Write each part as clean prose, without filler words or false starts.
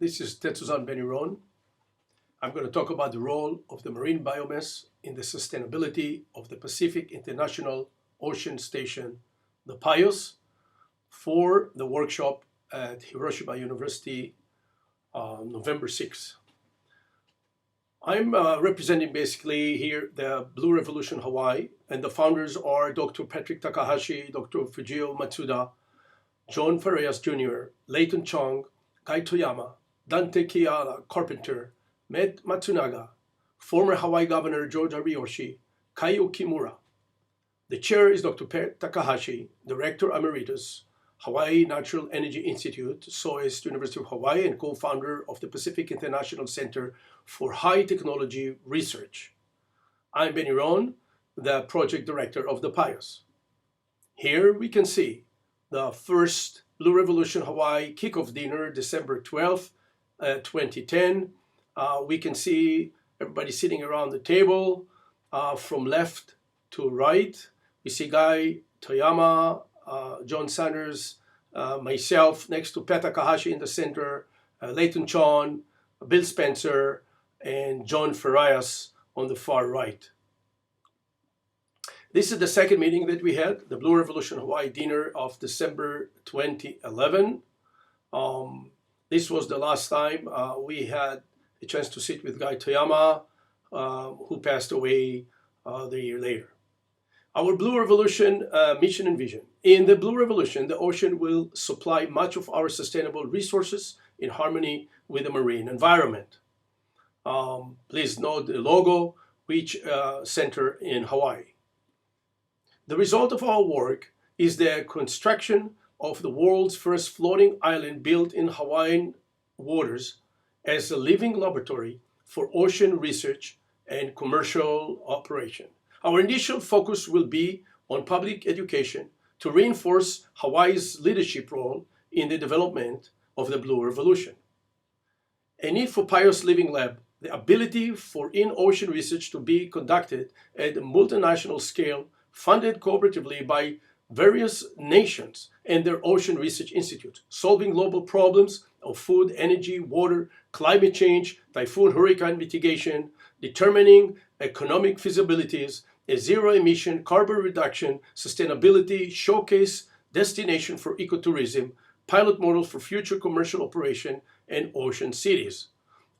This is Tetsuzan Benny Ron. I'm going to talk about the role of the marine biomass in the sustainability of the Pacific International Ocean Station, the PIOS, for the workshop at Hiroshima University, November 6th. I'm representing basically here the Blue Revolution Hawaii, and the founders are Dr. Patrick Takahashi, Dr. Fujio Matsuda, John Farias Jr., Leighton Chong, Guy Toyama, Dante Kiara Carpenter, Met Matsunaga, former Hawaii Governor George Ariyoshi, Kaio Kimura. The chair is Dr. Pat Takahashi, Director Emeritus, Hawaii Natural Energy Institute, SOEST, University of Hawaii, and co-founder of the Pacific International Center for High Technology Research. I'm Benny Ron, the project director of the PIOS. Here we can see the first Blue Revolution Hawaii kickoff dinner, December 12th, 2010. We can see everybody sitting around the table from left to right. We see Guy Toyama, John Sanders, myself next to Pat Takahashi in the center, Leighton Chong, Bill Spencer, and John Farias on the far right. This is the second meeting that we had, the Blue Revolution Hawaii dinner of December 2011. This was the last time we had a chance to sit with Guy Toyama, who passed away the year later. Our Blue Revolution mission and vision. In the Blue Revolution, the ocean will supply much of our sustainable resources in harmony with the marine environment. Please note the logo, which center in Hawaii. The result of our work is the construction of the world's first floating island built in Hawaiian waters as a living laboratory for ocean research and commercial operation. Our initial focus will be on public education to reinforce Hawaii's leadership role in the development of the Blue Revolution. A need for PIOS Living Lab, the ability for in-ocean research to be conducted at a multinational scale, funded cooperatively by various nations and their ocean research institutes, solving global problems of food, energy, water, climate change, typhoon, hurricane mitigation, determining economic feasibilities, a zero-emission carbon reduction, sustainability, showcase, destination for ecotourism, pilot model for future commercial operation, and ocean cities.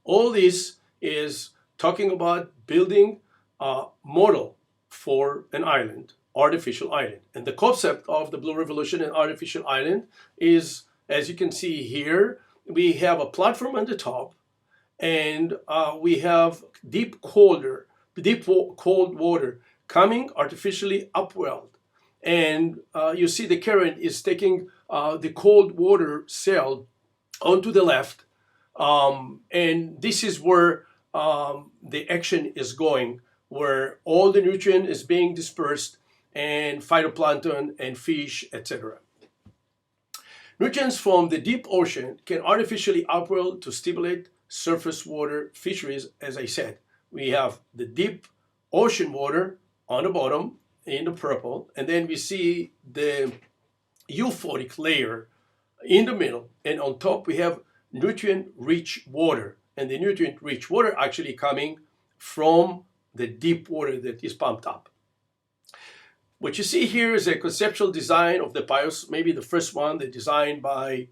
All this is talking about building a model for an island, artificial island. And the concept of the Blue Revolution and artificial island is, as you can see here, we have a platform on the top, and we have deep cold water coming artificially upwelled. And you see the current is taking the cold water cell onto the left. And this is where the action is going, where all the nutrient is being dispersed and phytoplankton and fish, etc. Nutrients from the deep ocean can artificially upwell to stimulate surface water fisheries. As I said, we have the deep ocean water on the bottom in the purple, and then we see the euphoric layer in the middle, and on top we have nutrient-rich water, and the nutrient-rich water actually coming from the deep water that is pumped up. What you see here is a conceptual design of the PIOS, maybe the first one, designed by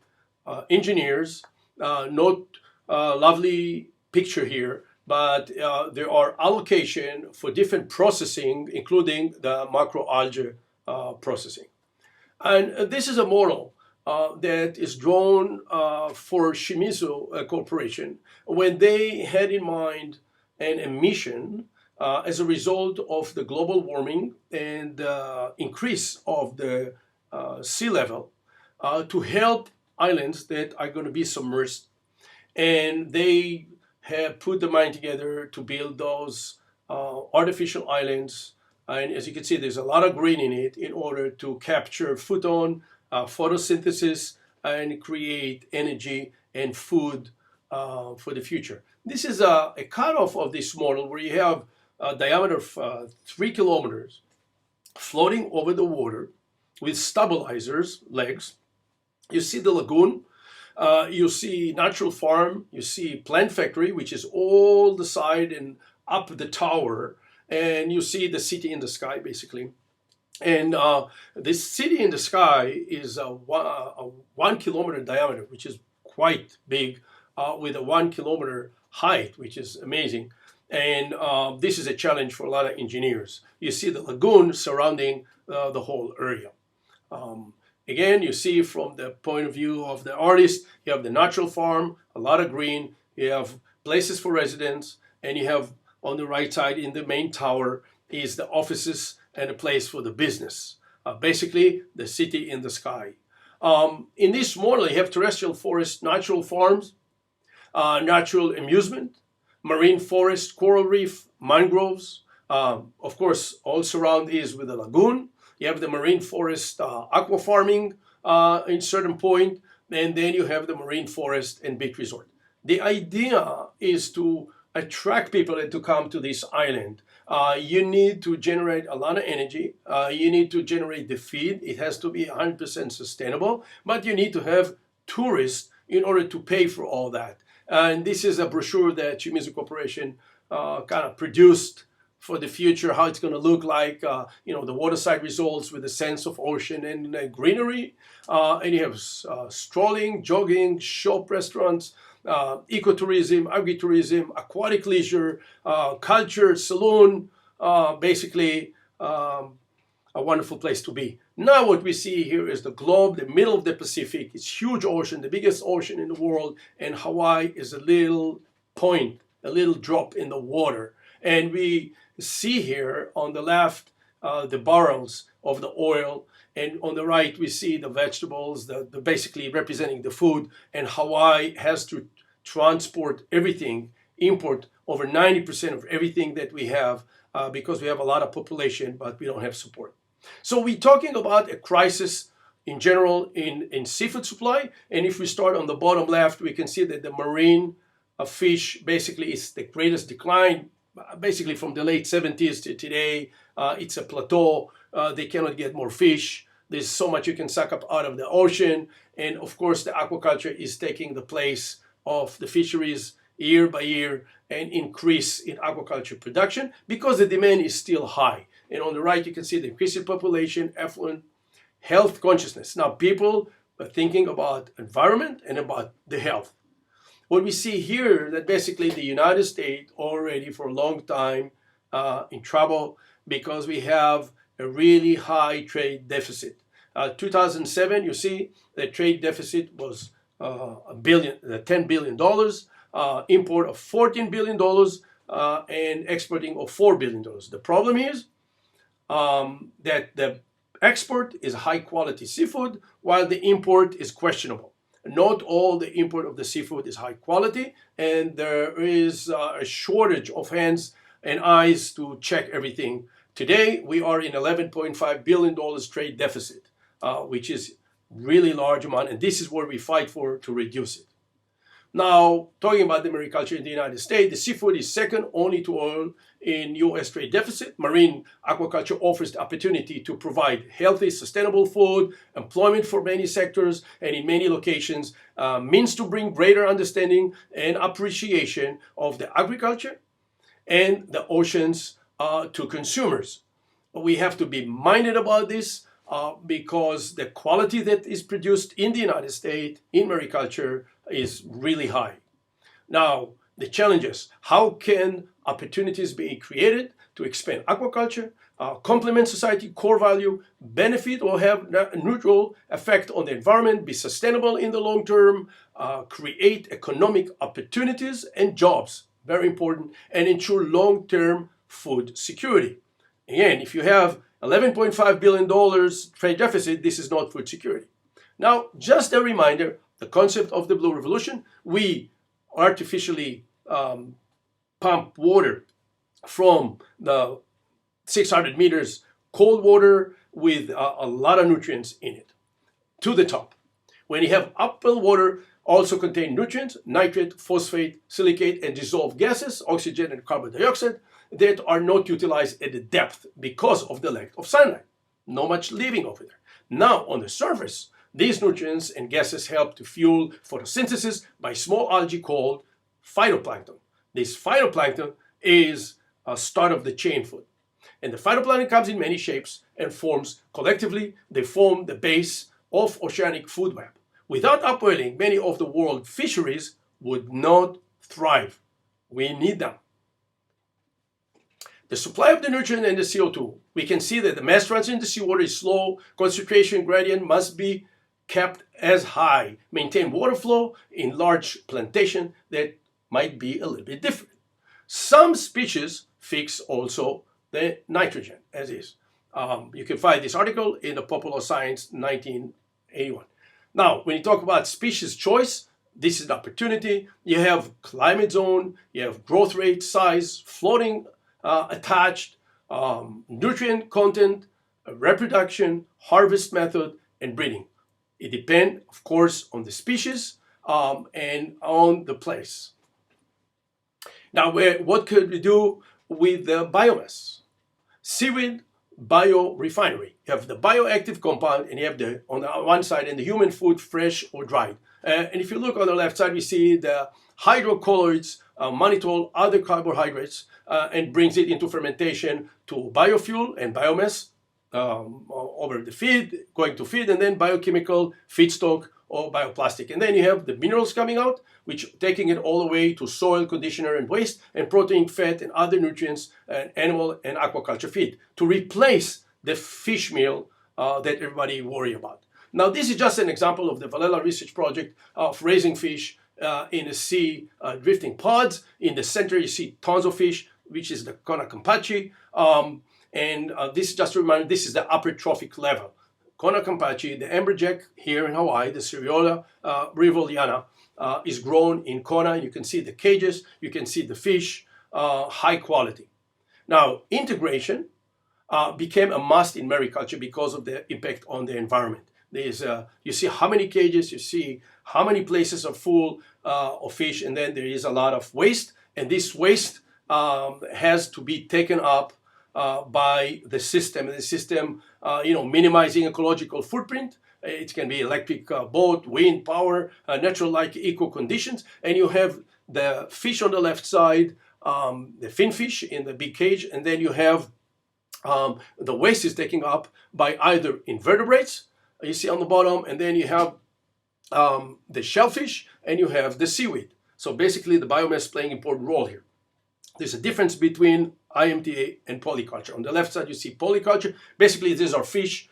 engineers. Not a lovely picture here, but there are allocation for different processing, including the macroalgae processing. And this is a model that is drawn for Shimizu Corporation when they had in mind an emission as a result of the global warming and increase of the sea level to help islands that are going to be submerged. And they have put the mind together to build those artificial islands. And as you can see, there's a lot of green in it in order to capture photon, photosynthesis, and create energy and food for the future. This is a cutoff of this model where you have a diameter of 3 kilometers floating over the water with stabilizers, legs. You see the lagoon You see natural farm, you see plant factory, which is all the side and up the tower, and you see the city in the sky, basically. And this city in the sky is a 1 kilometer diameter, which is quite big, with a 1 kilometer height, which is amazing. And this is a challenge for a lot of engineers. You see the lagoon surrounding the whole area. Again, you see from the point of view of the artist, you have the natural farm, a lot of green, you have places for residents, and you have on the right side in the main tower is the offices and a place for the business. Basically, the city in the sky. In this model, you have terrestrial forest, natural farms, natural amusement, marine forest, coral reef, mangroves. Of course, all surround is with a lagoon. You have the marine forest aqua farming in certain point, and then you have the marine forest and beach resort. The idea is to attract people to come to this island. You need to generate a lot of energy. You need to generate the feed. It has to be 100% sustainable, but you need to have tourists in order to pay for all that. And this is a brochure that Shimizu Corporation kind of produced for the future, how it's going to look like, the waterside results with a sense of ocean and greenery. And you have strolling, jogging, shop restaurants, ecotourism, agritourism, aquatic leisure, culture, saloon, basically a wonderful place to be. Now what we see here is the globe, the middle of the Pacific. It's huge ocean, the biggest ocean in the world, and Hawaii is a little point, a little drop in the water. And we see here on the left the barrels of the oil, and on the right we see the vegetables, the basically representing the food. And Hawaii has to transport everything, import over 90% of everything that we have because we have a lot of population, but we don't have support. So we're talking about a crisis in general in seafood supply. And if we start on the bottom left, we can see that the marine fish basically is the greatest decline. Basically from the late 70s to today, it's a plateau. They cannot get more fish. There's so much you can suck up out of the ocean. And of course, the aquaculture is taking the place of the fisheries year by year and increase in aquaculture production because the demand is still high. And on the right, you can see the increasing population, affluent, health consciousness. Now, people are thinking about environment and about the health. What we see here that basically the United States already for a long time in trouble because we have a really high trade deficit. 2007, you see the trade deficit was $10 billion, import of $14 billion, and exporting of $4 billion. The problem is that the export is high quality seafood while the import is questionable. Not all the import of the seafood is high quality, and there is a shortage of hands and eyes to check everything. Today, we are in $11.5 billion trade deficit, which is really large amount, and this is where we fight for to reduce it. Now, talking about the mariculture in the United States, the seafood is second only to oil in U.S. trade deficit. Marine aquaculture offers the opportunity to provide healthy, sustainable food, employment for many sectors, and in many locations, means to bring greater understanding and appreciation of the agriculture and the oceans to consumers. We have to be minded about this because the quality that is produced in the United States in mariculture is really high. Now, the challenges: how can opportunities be created to expand aquaculture, complement society core value, benefit or have a neutral effect on the environment, be sustainable in the long term, create economic opportunities and jobs, very important, and ensure long-term food security. Again, if you have $11.5 billion trade deficit, this is not food security. Now, just a reminder, the concept of the Blue Revolution, we artificially pump water from the 600 meters cold water with a lot of nutrients in it to the top. When you have upwell water, also contain nutrients, nitrate, phosphate, silicate, and dissolved gases, oxygen and carbon dioxide, that are not utilized at the depth because of the lack of sunlight. Not much living over there. Now, on the surface, These nutrients and gases help to fuel photosynthesis by small algae called phytoplankton. This phytoplankton is a start of the chain food. And the phytoplankton comes in many shapes and forms. Collectively, they form the base of oceanic food web. Without upwelling, many of the world fisheries would not thrive. We need them. The supply of the nutrient and the CO2. We can see that the mass transfer in the seawater is slow. Concentration gradient must be kept as high. Maintain water flow in large plantation that might be a little bit different. Some species fix also the nitrogen as is. You can find this article in the Popular Science 1981. Now, when you talk about species choice, this is the opportunity. You have climate zone, you have growth rate, size, floating attached, nutrient content, reproduction, harvest method, and breeding. It depends, of course, on the species and on the place. Now, what could we do with the biomass? Seaweed biorefinery. You have the bioactive compound, and you have the on the one side and the human food, fresh or dried. And if you look on the left side, we see the hydrocolloids, mannitol, other carbohydrates, and brings it into fermentation to biofuel and biomass over the feed, going to feed, and then biochemical feedstock or bioplastic. And then you have the minerals coming out, which taking it all the way to soil conditioner and waste, and protein, fat, and other nutrients, and animal and aquaculture feed to replace the fish meal that everybody worry about. Now, this is just an example of the Valela research project of raising fish in the sea, drifting pods. In the center, you see tons of fish, which is the Kona Kampachi. And this, just to remind you, this is the upper trophic level. Kona Kampachi, the amberjack here in Hawaii, the Seriola rivoliana, is grown in Kona. You can see the cages, you can see the fish, high quality. Now, integration became a must in mariculture because of the impact on the environment. There's, you see how many cages, you see how many places are full of fish, and then there is a lot of waste, and this waste has to be taken up by the system. And the system, minimizing ecological footprint. It can be electric boat, wind power, natural-like eco conditions, and you have the fish on the left side, the finfish in the big cage, and then you have the waste is taken up by either invertebrates, you see on the bottom, and then you have the shellfish, and you have the seaweed. So basically, the biomass playing an important role here. There's a difference between IMTA and polyculture. On the left side, you see polyculture. Basically, these are fish,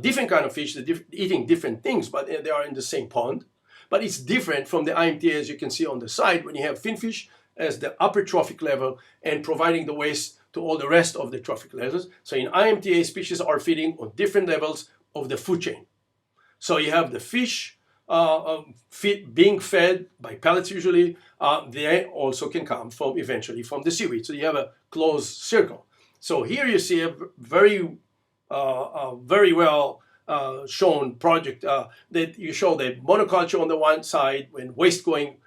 different kind of fish, they're eating different things, but they are in the same pond. But it's different from the IMTA, as you can see on the side, when you have finfish as the upper trophic level and providing the waste to all the rest of the trophic levels. So in IMTA, species are feeding on different levels of the food chain. So you have the fish being fed by pellets usually. They also can come from eventually from the seaweed. So you have a closed circle. So here you see a very well shown project that you show the monoculture on the one side, when waste going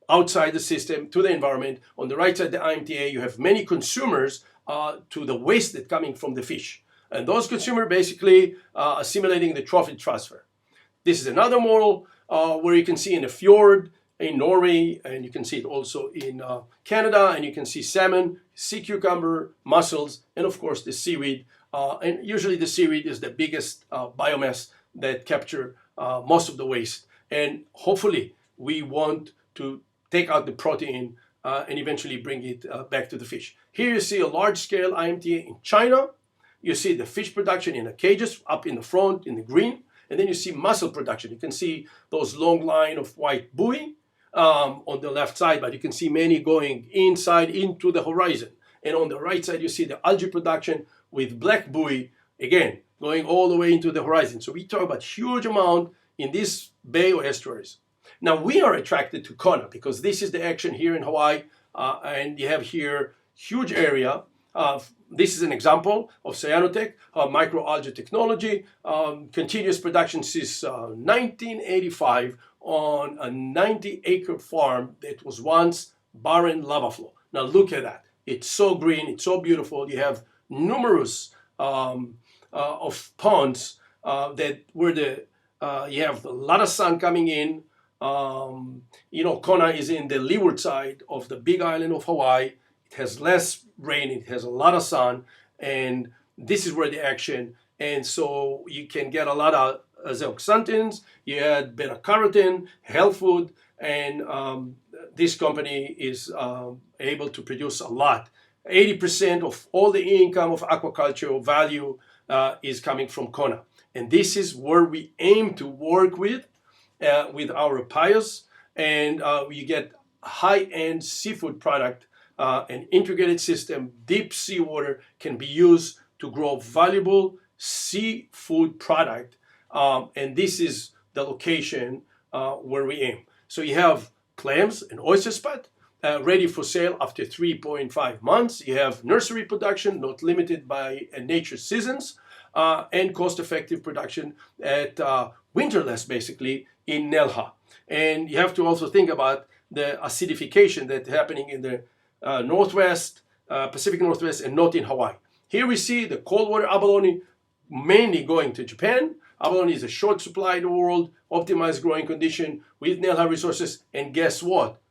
outside the system to the environment. On the right side, the IMTA, you have many consumers to the waste that coming from the fish. And those consumers basically assimilating the trophic transfer. This is another model where you can see in a fjord in Norway, and you can see it also in Canada, and you can see salmon, sea cucumber, mussels, and of course the seaweed. And usually the seaweed is the biggest biomass that capture most of the waste. And hopefully we want to take out the protein and eventually bring it back to the fish. Here you see a large-scale IMTA in China. You see the fish production in the cages up in the front in the green. And then you see mussel production. You can see those long line of white buoy on the left side, but you can see many going inside into the horizon. And on the right side, you see the algae production with black buoy, again, going all the way into the horizon. So we talk about huge amount in this bay or estuaries. Now we are attracted to Kona because this is the action here in Hawaii, and you have here huge area. This is an example of cyanotech, microalgae technology, continuous production since 1985 on a 90-acre farm that was once barren lava flow. Now look at that. It's so green, it's so beautiful. You have numerous of ponds that where the You have a lot of sun coming in. Kona is in the leeward side of the big island of Hawaii. It has less rain, it has a lot of sun, and this is where the action. And so you can get a lot of zeaxanthins, you add beta carotene, health food, and this company is able to produce a lot. 80% of all the income of aquaculture value is coming from Kona. And this is where we aim to work with our PIOS, and you get high-end seafood product, an integrated system. Deep seawater can be used to grow valuable seafood product, and this is the location where we aim. So you have clams and oyster spot ready for sale after 3.5 months. You have nursery production, not limited by nature seasons, and cost-effective production at winterless, basically, in Nelha. And you have to also think about the acidification that's happening in the Northwest, Pacific Northwest, and not in Hawaii. Here we see the cold water abalone mainly going to Japan. Abalone is a short supply in the world, optimized growing condition with Nelha resources. And guess what?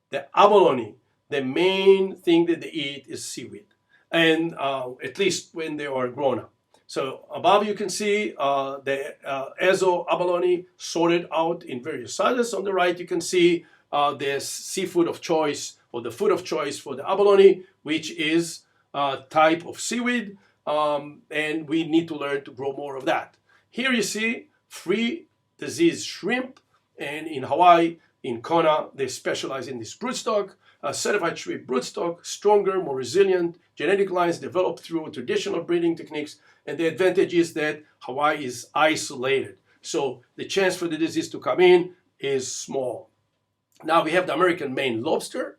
The abalone, the main thing that they eat is seaweed, and at least when they are grown up. So above you can see the Ezo abalone sorted out in various sizes. On the right you can see the seafood of choice, or the food of choice for the abalone, which is a type of seaweed, and we need to learn to grow more of that. Here you see free disease shrimp, and in Hawaii, in Kona, they specialize in this broodstock. Certified shrimp broodstock, stronger, more resilient, genetic lines developed through traditional breeding techniques, and the advantage is that Hawaii is isolated, so the chance for the disease to come in is small. Now we have the American Maine lobster.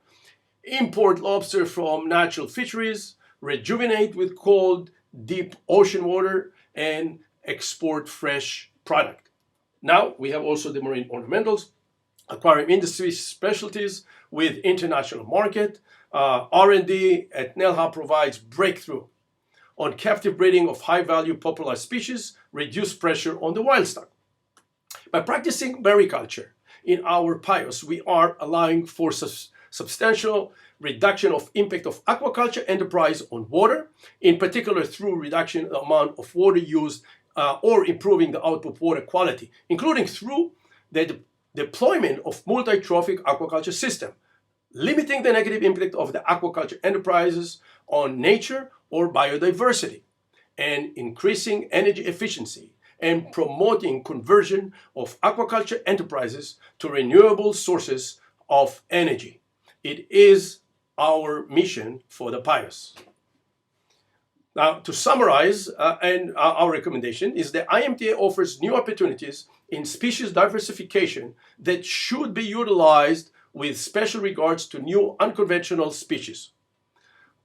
Import lobster from natural fisheries, rejuvenate with cold, deep ocean water, and export fresh product. Now we have also the marine ornamentals, aquarium industry specialties with international market. R&D at Nelha provides breakthrough on captive breeding of high-value popular species, reduce pressure on the wild stock. By practicing mariculture in our PIOS, we are allowing for substantial reduction of impact of aquaculture enterprise on water, in particular through reduction in the amount of water used or improving the output water quality, including through the deployment of multi-trophic aquaculture system, limiting the negative impact of the aquaculture enterprises on nature or biodiversity, and increasing energy efficiency and promoting conversion of aquaculture enterprises to renewable sources of energy. It is our mission for the PIOS. Now, to summarize, our recommendation is that IMTA offers new opportunities in species diversification that should be utilized with special regards to new unconventional species.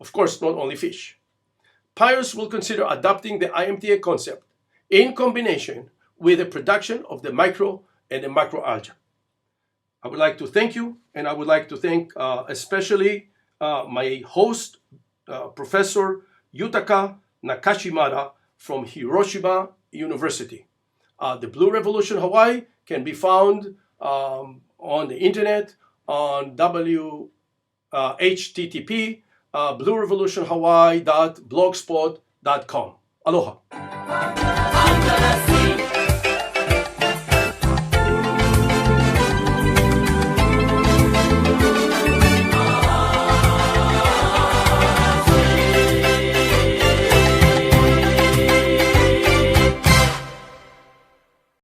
Of course, not only fish. PIOS will consider adopting the IMTA concept in combination with the production of the micro and the macroalgae. I would like to thank you, and I would like to thank especially my host, Professor Yutaka Nakashimada from Hiroshima University. The Blue Revolution Hawaii can be found on the internet on http bluerevolutionhawaii.blogspot.com. Aloha.